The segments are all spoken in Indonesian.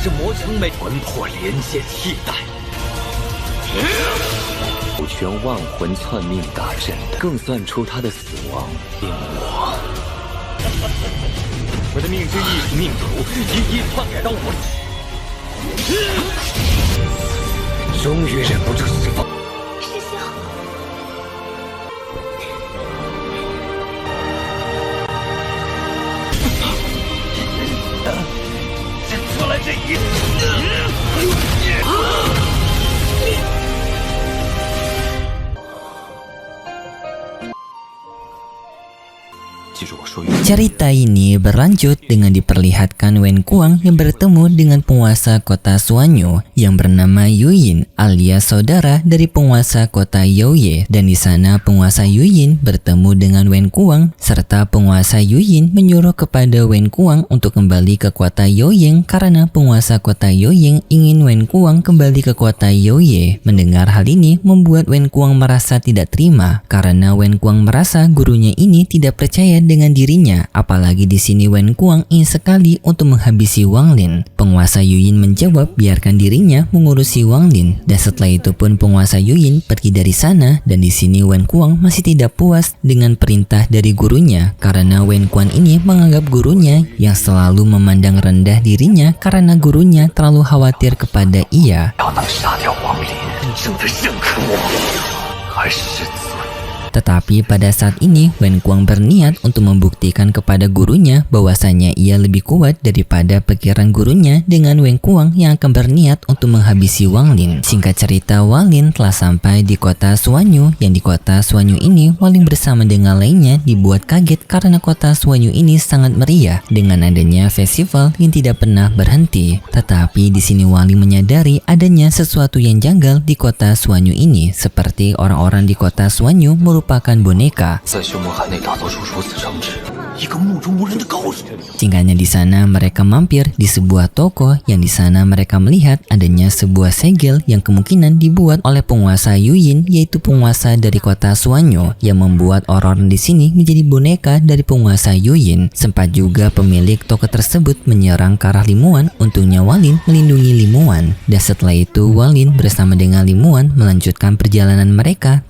是魔城美魂魄连接替代。五拳万魂篡命大阵的，更算出他的死亡，令我的命之意命途一篡改到我，终于忍不住释放。师兄，出来这一。Cerita ini berlanjut dengan diperlihatkan Wen Kuang yang bertemu dengan penguasa kota Suanyu yang bernama Yuyin alias saudara dari penguasa kota Yaoye, dan di sana penguasa Yuyin bertemu dengan Wen Kuang serta penguasa Yuyin menyuruh kepada Wen Kuang untuk kembali ke kota Yaoying karena penguasa kota Yaoying ingin Wen Kuang kembali ke kota Yaoye. Mendengar hal ini membuat Wen Kuang merasa tidak terima karena Wen Kuang merasa gurunya ini tidak percaya dengan dirinya. Apalagi di sini Wen Kuang ingin sekali untuk menghabisi Wang Lin. Penguasa Yuyin menjawab biarkan dirinya mengurusi Wang Lin, dan setelah itu pun penguasa Yuyin pergi dari sana. Dan di sini Wen Kuang masih tidak puas dengan perintah dari gurunya karena Wen Kuang ini menganggap gurunya yang selalu memandang rendah dirinya karena gurunya terlalu khawatir kepada ia. Tetapi pada saat ini Wen Kuang berniat untuk membuktikan kepada gurunya bahwasanya ia lebih kuat daripada pikiran gurunya dengan Wen Kuang yang akan berniat untuk menghabisi Wang Lin. Singkat cerita, Wang Lin telah sampai di kota Suanyu, yang di kota Suanyu ini Wang Lin bersama dengan lainnya dibuat kaget karena kota Suanyu ini sangat meriah dengan adanya festival yang tidak pernah berhenti. Tetapi di sini Wang Lin menyadari adanya sesuatu yang janggal di kota Suanyu ini, seperti orang-orang di kota Suanyu merupakan boneka. Singkatnya di sana mereka mampir di sebuah toko yang di sana mereka melihat adanya sebuah segel yang kemungkinan dibuat oleh penguasa Yuyin, yaitu penguasa dari kota Suanyu, yang membuat orang-orang di sini menjadi boneka dari penguasa Yuyin. Sempat juga pemilik toko tersebut menyerang ke arah Limuan. Untungnya Wang Lin melindungi Limuan, dan setelah itu Wang Lin bersama dengan Limuan melanjutkan perjalanan mereka.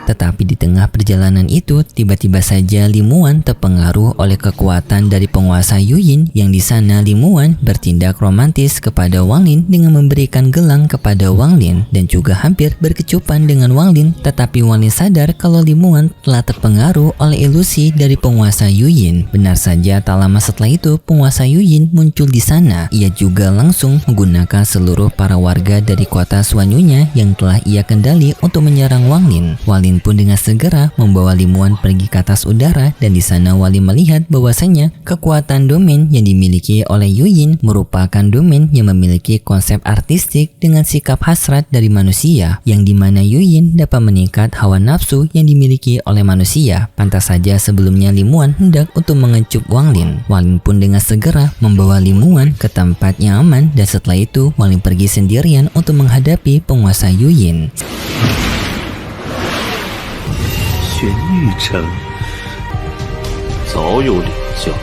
Tetapi di tengah perjalanan itu, tiba-tiba saja Limuan terpengaruh oleh kekuatan dari penguasa Yuyin, yang di sana Limuan bertindak romantis kepada Wang Lin dengan memberikan gelang kepada Wang Lin dan juga hampir berkecupan dengan Wang Lin. Tetapi Wang Lin sadar kalau Limuan telah terpengaruh oleh ilusi dari penguasa Yuyin. Benar saja, tak lama setelah itu penguasa Yuyin muncul di sana. Ia juga langsung menggunakan seluruh para warga dari kota Suanyunya yang telah ia kendali untuk menyerang Wang Lin. Wang Lin pun dengan segera membawa Limuan pergi ke atas udara, dan di sana Wang Lin melihat bahwasanya kekuatan domain yang dimiliki oleh Yuyin merupakan domain yang memiliki konsep artistik dengan sikap hasrat dari manusia, yang dimana Yuyin dapat meningkat hawa nafsu yang dimiliki oleh manusia. Pantas saja sebelumnya Limuan hendak untuk mengecup Wang Lin. Wang Lin pun dengan segera membawa Limuan ke tempat yang aman, dan setelah itu Wang Lin pergi sendirian untuk menghadapi penguasa Yuyin.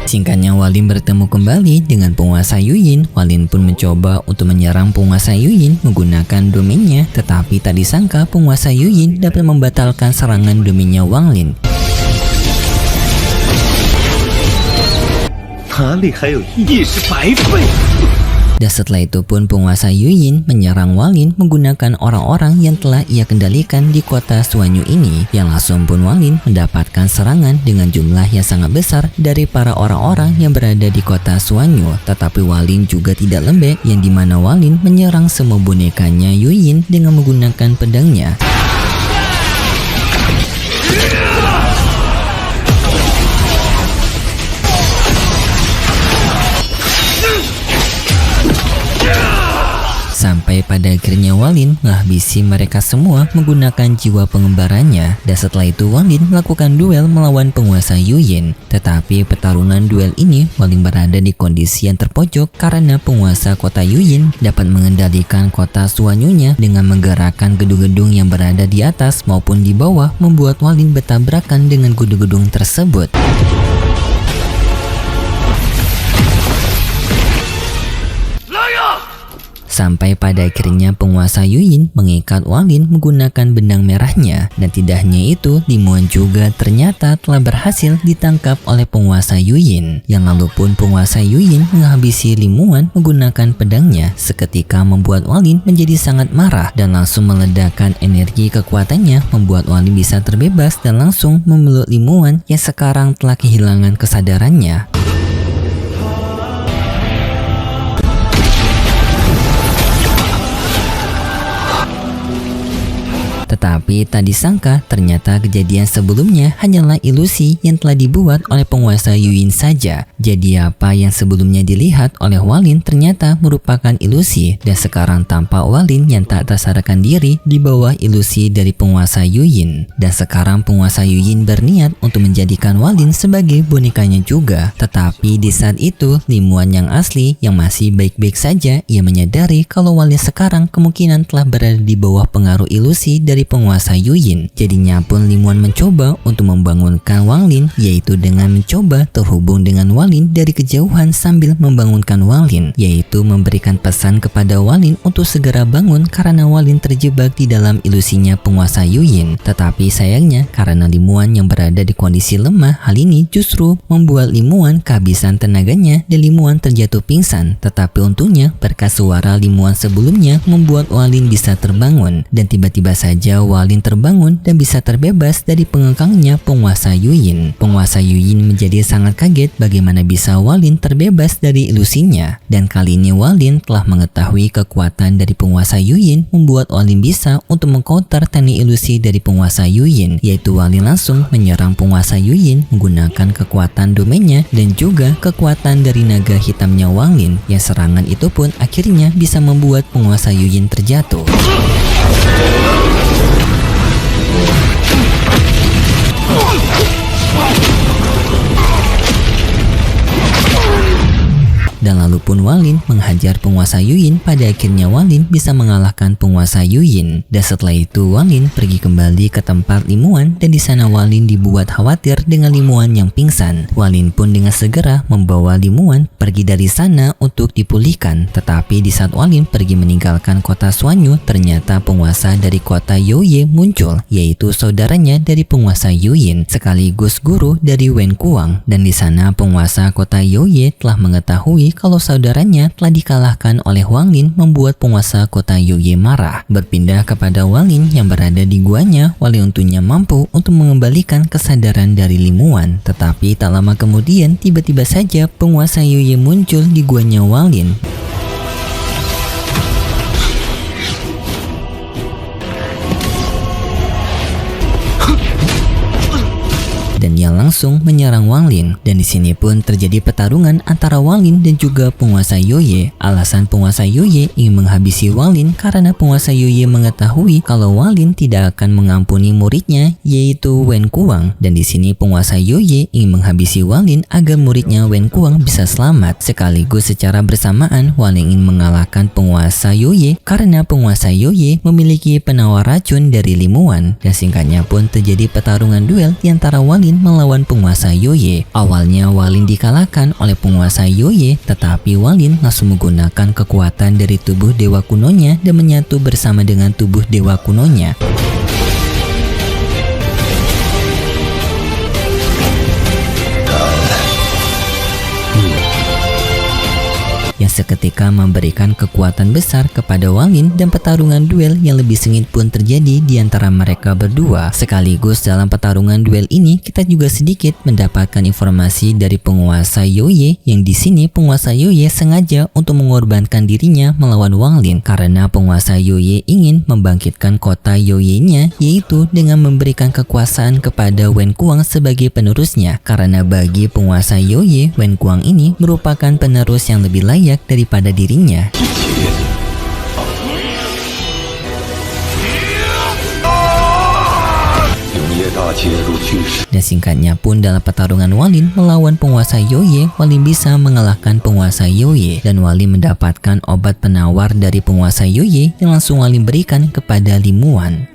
Singkatnya Wang Lin bertemu kembali dengan penguasa Yuyin. Wang Lin pun mencoba untuk menyerang penguasa Yuyin menggunakan domainnya, tetapi tak disangka penguasa Yuyin dapat membatalkan serangan domainnya Wang Lin. Dan setelah itu pun penguasa Yuyin menyerang Wang Lin menggunakan orang-orang yang telah ia kendalikan di kota Suanyu ini, yang langsung pun Wang Lin mendapatkan serangan dengan jumlah yang sangat besar dari para orang-orang yang berada di kota Suanyu. Tetapi Wang Lin juga tidak lembek, yang dimana Wang Lin menyerang semua bonekanya Yuyin dengan menggunakan pedangnya. Sampai pada akhirnya Wang Lin menghabisi mereka semua menggunakan jiwa pengembarannya, dan setelah itu Wang Lin melakukan duel melawan penguasa Yuyin. Tetapi pertarungan duel ini Wang Lin berada di kondisi yang terpojok karena penguasa kota Yuyin dapat mengendalikan kota Suanyunya dengan menggerakkan gedung-gedung yang berada di atas maupun di bawah, membuat Wang Lin bertabrakan dengan gedung-gedung tersebut. Sampai pada akhirnya penguasa Yuyin mengikat Wang Lin menggunakan benang merahnya. Dan tidak hanya itu, Limuan juga ternyata telah berhasil ditangkap oleh penguasa Yuyin. Yang lalu pun penguasa Yuyin menghabisi Limuan menggunakan pedangnya, seketika membuat Wang Lin menjadi sangat marah dan langsung meledakkan energi kekuatannya, membuat Wang Lin bisa terbebas dan langsung memeluk Limuan yang sekarang telah kehilangan kesadarannya. Tetapi tak disangka ternyata kejadian sebelumnya hanyalah ilusi yang telah dibuat oleh penguasa Yuyin saja. Jadi apa yang sebelumnya dilihat oleh Wang Lin ternyata merupakan ilusi, dan sekarang tampak Wang Lin yang tak tersadarkan diri di bawah ilusi dari penguasa Yuyin. Dan sekarang penguasa Yuyin berniat untuk menjadikan Wang Lin sebagai bonekanya juga. Tetapi di saat itu Limuan yang asli yang masih baik-baik saja, ia menyadari kalau Wang Lin sekarang kemungkinan telah berada di bawah pengaruh ilusi dari penguasa Yuyin. Jadinya pun Limuan mencoba untuk membangunkan Wang Lin, yaitu dengan mencoba terhubung dengan Wang Lin dari kejauhan sambil membangunkan Wang Lin, yaitu memberikan pesan kepada Wang Lin untuk segera bangun karena Wang Lin terjebak di dalam ilusinya penguasa Yuyin. Tetapi sayangnya karena Limuan yang berada di kondisi lemah, hal ini justru membuat Limuan kehabisan tenaganya dan Limuan terjatuh pingsan. Tetapi untungnya berkat suara Limuan sebelumnya membuat Wang Lin bisa terbangun, dan tiba-tiba saja Wang Lin terbangun dan bisa terbebas dari pengekangnya penguasa Yuyin. Penguasa Yuyin menjadi sangat kaget bagaimana bisa Wang Lin terbebas dari ilusinya. Dan kali ini Wang Lin telah mengetahui kekuatan dari penguasa Yuyin, membuat Wang Lin bisa untuk mengcounter teknik ilusi dari penguasa Yuyin, yaitu Wang Lin langsung menyerang penguasa Yuyin menggunakan kekuatan domainnya dan juga kekuatan dari naga hitamnya Wang Lin, yang serangan itu pun akhirnya bisa membuat penguasa Yuyin terjatuh. Dan lalu pun Wang Lin menghajar penguasa Yuyin. Pada akhirnya Wang Lin bisa mengalahkan penguasa Yuyin. Dan setelah itu Wang Lin pergi kembali ke tempat Limuan, dan di sana Wang Lin dibuat khawatir dengan Limuan yang pingsan. Wang Lin pun dengan segera membawa Limuan pergi dari sana untuk dipulihkan. Tetapi di saat Wang Lin pergi meninggalkan kota Suanyu, ternyata penguasa dari kota Youye muncul, yaitu saudaranya dari penguasa Yuyin sekaligus guru dari Wen Kuang. Dan di sana penguasa kota Youye telah mengetahui kalau saudaranya telah dikalahkan oleh Wang Lin, membuat penguasa kota Youye marah. Berpindah kepada Wang Lin yang berada di guanya, Wang Lin untungnya mampu untuk mengembalikan kesadaran dari Limuan. Tetapi tak lama kemudian tiba-tiba saja penguasa Youye muncul di guanya Wang Lin. Dan ia langsung menyerang Wang Lin. Dan di sini pun terjadi pertarungan antara Wang Lin dan juga penguasa Youye. Alasan penguasa Youye ingin menghabisi Wang Lin karena penguasa Youye mengetahui kalau Wang Lin tidak akan mengampuni muridnya, yaitu Wen Kuang. Dan di sini penguasa Youye ingin menghabisi Wang Lin agar muridnya Wen Kuang bisa selamat. Sekaligus secara bersamaan Wang Lin ingin mengalahkan penguasa Youye karena penguasa Youye memiliki penawar racun dari Limuan. Dan singkatnya pun terjadi pertarungan duel di antara Wang Lin melawan penguasa Youye. Awalnya Wang Lin dikalahkan oleh penguasa Youye, tetapi Wang Lin langsung menggunakan kekuatan dari tubuh dewa kunonya dan menyatu bersama dengan tubuh dewa kunonya. Yang seketika memberikan kekuatan besar kepada Wang Lin, dan pertarungan duel yang lebih sengit pun terjadi di antara mereka berdua. Sekaligus dalam pertarungan duel ini kita juga sedikit mendapatkan informasi dari penguasa Youye, yang di sini penguasa Youye sengaja untuk mengorbankan dirinya melawan Wang Lin karena penguasa Youye ingin membangkitkan kota Youye-nya, yaitu dengan memberikan kekuasaan kepada Wen Kuang sebagai penerusnya. Karena bagi penguasa Youye, Wen Kuang ini merupakan penerus yang lebih layak daripada dirinya. Dan singkatnya pun dalam pertarungan Wang Lin melawan penguasa Youye, Wang Lin bisa mengalahkan penguasa Youye, dan Wang Lin mendapatkan obat penawar dari penguasa Youye yang langsung Wang Lin berikan kepada Limuan.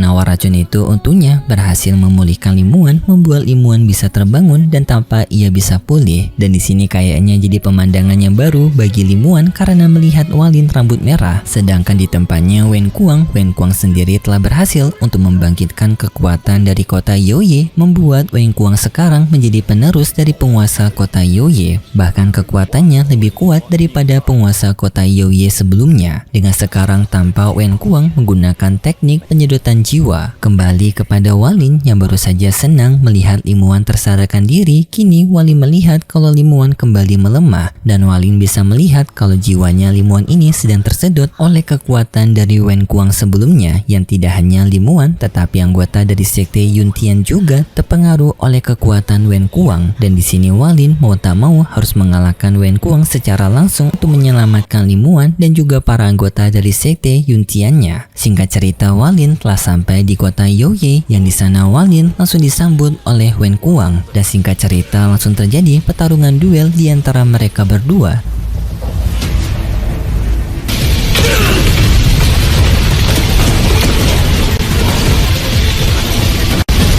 Penawar racun itu untungnya berhasil memulihkan Limuan, membuat Limuan bisa terbangun dan tanpa ia bisa pulih. Dan di sini kayaknya jadi pemandangan yang baru bagi Limuan karena melihat Walin rambut merah. Sedangkan di tempatnya Wen Kuang sendiri telah berhasil untuk membangkitkan kekuatan dari kota Yoye, membuat Wen Kuang sekarang menjadi penerus dari penguasa kota Yoye. Bahkan kekuatannya lebih kuat daripada penguasa kota Yoye sebelumnya. Dengan sekarang tanpa Wen Kuang menggunakan teknik penyedotan jiwa. Kembali kepada Walin yang baru saja senang melihat Limuan tersadarkan diri, kini Walin melihat kalau Limuan kembali melemah dan Walin bisa melihat kalau jiwanya Limuan ini sedang tersedot oleh kekuatan dari Wen Kuang sebelumnya, yang tidak hanya Limuan tetapi anggota dari sekte Yuntian juga terpengaruh oleh kekuatan Wen Kuang. Dan di sini Walin mau tak mau harus mengalahkan Wen Kuang secara langsung untuk menyelamatkan Limuan dan juga para anggota dari sekte Yuntiannya. Singkat cerita, Walin telah sampai di kota Yoye, yang di sana Walin langsung disambut oleh Wen Kuang dan singkat cerita langsung terjadi pertarungan duel di antara mereka berdua.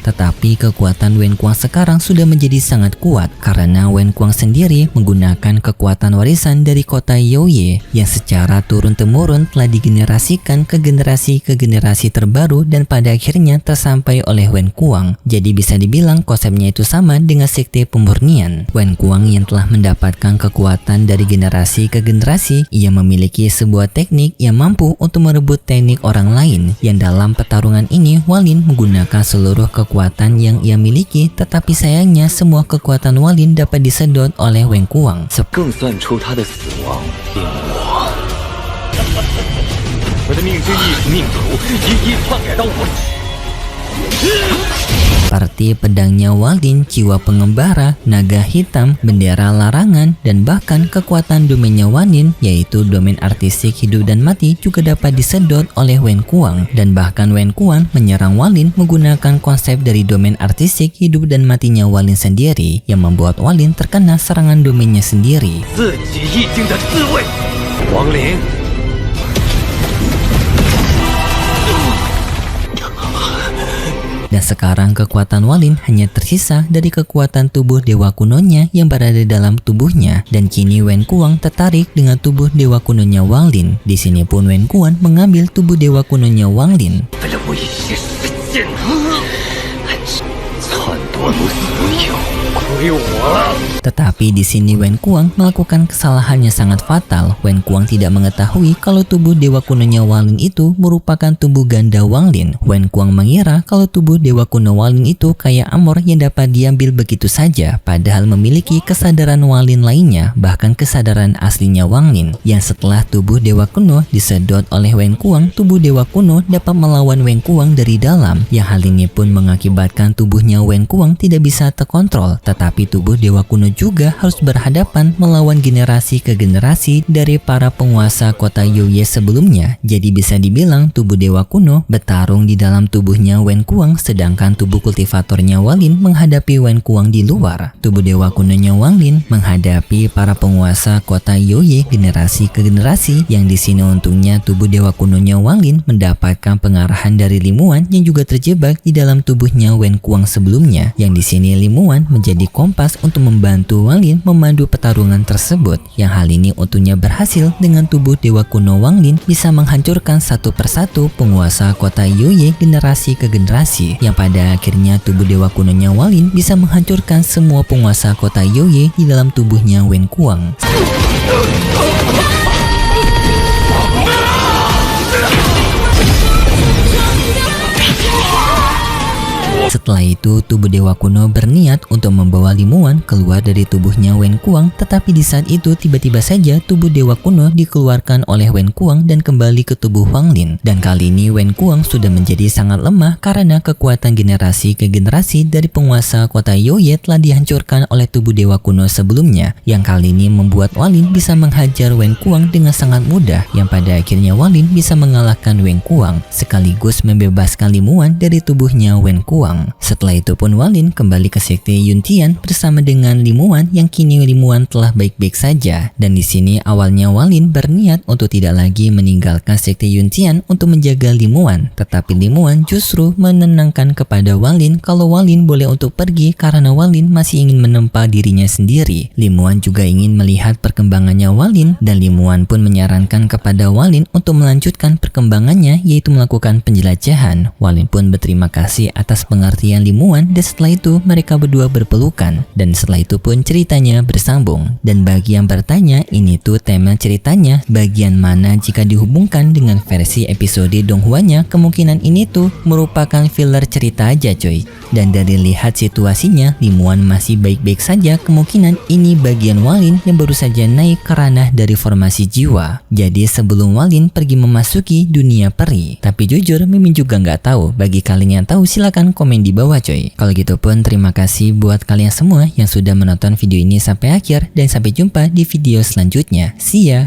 Tetapi kekuatan Wen Kuang sekarang sudah menjadi sangat kuat karena Wen Kuang sendiri menggunakan kekuatan warisan dari kota Yoye yang secara turun-temurun telah digenerasikan ke generasi terbaru dan pada akhirnya tersampai oleh Wen Kuang. Jadi bisa dibilang konsepnya itu sama dengan sekte pemurnian. Wen Kuang yang telah mendapatkan kekuatan dari generasi ke generasi, ia memiliki sebuah teknik yang mampu untuk merebut teknik orang lain, yang dalam pertarungan ini Walin menggunakan seluruh kekuatan yang ia miliki, tetapi sayangnya semua kekuatan Walin dapat disedot oleh Wen Kuang. 更算出他的死亡，令我的命之意是命途，一一篡改到我。 Seperti pedangnya Walin, jiwa pengembara, naga hitam, bendera larangan, dan bahkan kekuatan domainnya Walin, yaitu domain artistik hidup dan mati juga dapat disedot oleh Wen Kuang. Dan bahkan Wen Kuang menyerang Walin menggunakan konsep dari domain artistik hidup dan matinya Walin sendiri, yang membuat Walin terkena serangan domainnya sendiri. 自己意境的自卫，王林。 Dan sekarang kekuatan Walin hanya tersisa dari kekuatan tubuh dewa kunonya yang berada dalam tubuhnya. Dan kini Wen Kuang tertarik dengan tubuh dewa kunonya Walin. Di sini pun Wen Kuang mengambil tubuh dewa kunonya Walin. 为了我一些时间，篡夺如死友，亏我了。 Tetapi di sini Wen Kuang melakukan kesalahan yang sangat fatal. Wen Kuang tidak mengetahui kalau tubuh dewa kunonya Walin itu merupakan tubuh ganda Walin. Wen Kuang mengira kalau tubuh dewa kuno Walin itu kayak armor yang dapat diambil begitu saja, padahal memiliki kesadaran Walin lainnya, bahkan kesadaran aslinya Walin. Yang setelah tubuh dewa kuno disedot oleh Wen Kuang, tubuh dewa kuno dapat melawan Wen Kuang dari dalam. Yang hal ini pun mengakibatkan tubuhnya Wen Kuang tidak bisa terkontrol, tetapi tubuh dewa kuno juga harus berhadapan melawan generasi ke generasi dari para penguasa kota Yoye sebelumnya. Jadi bisa dibilang tubuh dewa kuno bertarung di dalam tubuhnya Wen Kuang, sedangkan tubuh kultivatornya Walin menghadapi Wen Kuang di luar. Tubuh dewa kunonya Walin menghadapi para penguasa kota Yoye generasi ke generasi, yang di sini untungnya tubuh dewa kunonya Walin mendapatkan pengarahan dari Limuan yang juga terjebak di dalam tubuhnya Wen Kuang sebelumnya. Yang di sini Limuan menjadi kompas untuk membantu Walin memandu pertarungan tersebut, yang hal ini untungnya berhasil dengan tubuh dewa kuno Walin bisa menghancurkan satu persatu penguasa kota Yoye generasi ke generasi, yang pada akhirnya tubuh dewa kunonya Walin bisa menghancurkan semua penguasa kota Yoye di dalam tubuhnya Wen Kuang. Setelah itu, tubuh dewa kuno berniat untuk membawa Limuan keluar dari tubuhnya Wen Kuang, tetapi di saat itu tiba-tiba saja tubuh dewa kuno dikeluarkan oleh Wen Kuang dan kembali ke tubuh Walin. Dan kali ini Wen Kuang sudah menjadi sangat lemah karena kekuatan generasi ke generasi dari penguasa kota Yoye telah dihancurkan oleh tubuh dewa kuno sebelumnya, yang kali ini membuat Walin bisa menghajar Wen Kuang dengan sangat mudah, yang pada akhirnya Walin bisa mengalahkan Wen Kuang sekaligus membebaskan Limuan dari tubuhnya Wen Kuang. Setelah itu pun Walin kembali ke sekte Yuntian bersama dengan Limuan yang kini Limuan telah baik-baik saja. Dan di sini awalnya Walin berniat untuk tidak lagi meninggalkan sekte Yuntian untuk menjaga Limuan, tetapi Limuan justru menenangkan kepada Walin kalau Walin boleh untuk pergi karena Walin masih ingin menempa dirinya sendiri. Limuan juga ingin melihat perkembangannya Walin dan Limuan pun menyarankan kepada Walin untuk melanjutkan perkembangannya yaitu melakukan penjelajahan. Walin pun berterima kasih atas pengertian Limuan dan setelah itu mereka berdua berpelukan dan setelah itu pun ceritanya bersambung. Dan bagi yang bertanya, ini tuh tema ceritanya bagian mana jika dihubungkan dengan versi episode Donghua-nya, kemungkinan ini tuh merupakan filler cerita aja coy. Dan dari lihat situasinya Limuan masih baik-baik saja, kemungkinan ini bagian Walin yang baru saja naik ke ranah dari formasi jiwa. Jadi sebelum Walin pergi memasuki dunia peri. Tapi jujur Mimin juga nggak tahu. Bagi kalian yang tahu silahkan komen di bawah coy. Kalau gitu pun terima kasih buat kalian semua yang sudah menonton video ini sampai akhir dan sampai jumpa di video selanjutnya. See ya!